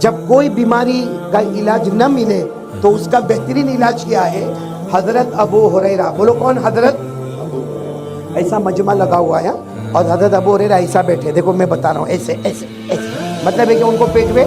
جب کوئی بیماری کا علاج نہ ملے تو اس کا بہترین علاج کیا ہے؟ حضرت ابو ہریرہ، بولو کون؟ حضرت ایسا مجمع لگا ہوا ہے اور حضرت ابو ہریرہ ایسا بیٹھے، دیکھو میں بتا رہا ہوں، ایسے ایسے ایسے، مطلب ہے کہ ان کو پیٹ میں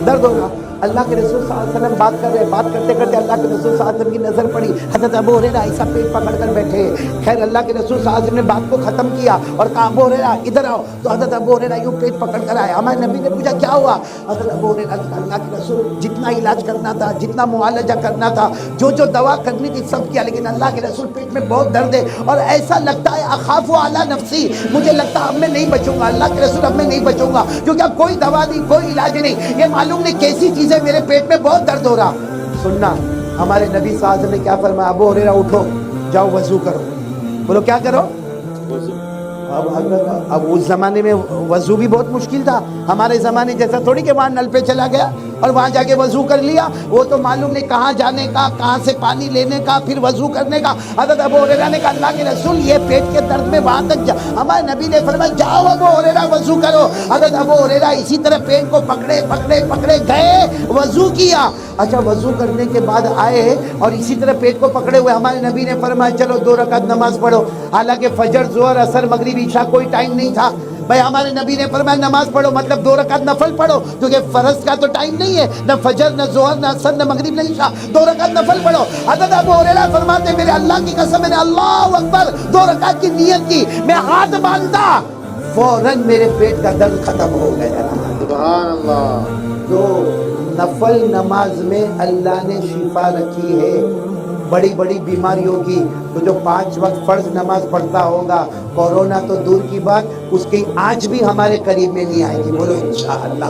درد ہوگا۔ اللہ کے رسول صلی اللہ علیہ وسلم بات کر رہے، بات کرتے کرتے اللہ کے رسول صلی اللہ علیہ وسلم کی نظر پڑی، حضرت ابو ہریرہ ایسا پیٹ پکڑ کر بیٹھے۔ خیر اللہ کے رسول صلی اللہ علیہ وسلم نے بات کو ختم کیا اور کہا ابو ہریرہ ادھر آؤ، تو حضرت ابو ہریرہ یوں پیٹ پکڑ کر آئے۔ ہمارے نبی نے پوچھا کیا ہوا؟ حضرت ابو ہریرہ اللہ کے رسول جتنا علاج کرنا تھا، جتنا معالجہ کرنا تھا، جو دوا کرنی تھی سب کیا، لیکن اللہ کے رسول پیٹ میں بہت درد ہے اور ایسا لگتا ہے اخاف علی نفسی، مجھے لگتا اب میں نہیں بچوں گا، اللہ کے رسول اب میں نہیں بچوں گا، کیونکہ اب کوئی دوا نہیں، کوئی علاج نہیں، یہ معلوم نہیں کیسی چیزیں میرے پیٹ میں بہت درد ہو رہا۔ سننا ہمارے نبی صلی اللہ علیہ وسلم نے کیا فرمایا؟ ابو ہریرہ اٹھو، جاؤ وضو کرو۔ بولو کیا کرو؟ اب اس زمانے میں وضو بھی بہت مشکل تھا، ہمارے زمانے جیسا تھوڑی کہ وہاں نل پہ چلا گیا اور وہاں جا کے وضو کر لیا، وہ تو معلوم نہیں کہاں جانے کا، کہاں سے پانی لینے کا، پھر وضو کرنے کا۔ حضرت ابو ہریرہ نے کہا اللہ کے رسول یہ پیٹ کے درد میں وہاں تک جا، ہمارے نبی نے فرمایا جاؤ ابو ہریرہ وضو کرو۔ حضرت ابو ہریرہ اسی طرح پیٹ کو پکڑے پکڑے پکڑے گئے، وضو کیا۔ اچھا وضو کرنے کے بعد آئے اور اسی طرح پیٹ کو پکڑے ہوئے ہمارے نبی نے فرمایا چلو 2 رکعت نماز پڑھو۔ حالانکہ فجر، ظہر، عصر، مغرب، عشاء کوئی ٹائم نہیں تھا، بھائی ہمارے نبی نے فرمایا نماز پڑھو، مطلب 2 رکعت نفل پڑھو، کیونکہ فرض کا تو ٹائم نہیں ہے، نہ فجر، نہ ظہر، نہ عصر، نہ مغرب، نہ عشاء، 2 رکعت نفل پڑھو۔ حضرت ابو ہریرہ فرماتے میرے اللہ کی قسم، میں نے اللہ اکبر 2 رکعت کی نیت کی، میں ہاتھ باندھا فوراً میرے پیٹ کا درد ختم ہو گیا۔ سبحان اللہ۔ تو نفل نماز میں اللہ نے شفا رکھی ہے بڑی بڑی بیماریوں کی۔ تو جو 5 وقت فرض نماز پڑھتا ہوگا، کورونا تو دور کی بات، اس کی آنچ بھی ہمارے قریب میں نہیں آئے گی، بولو انشاءاللہ۔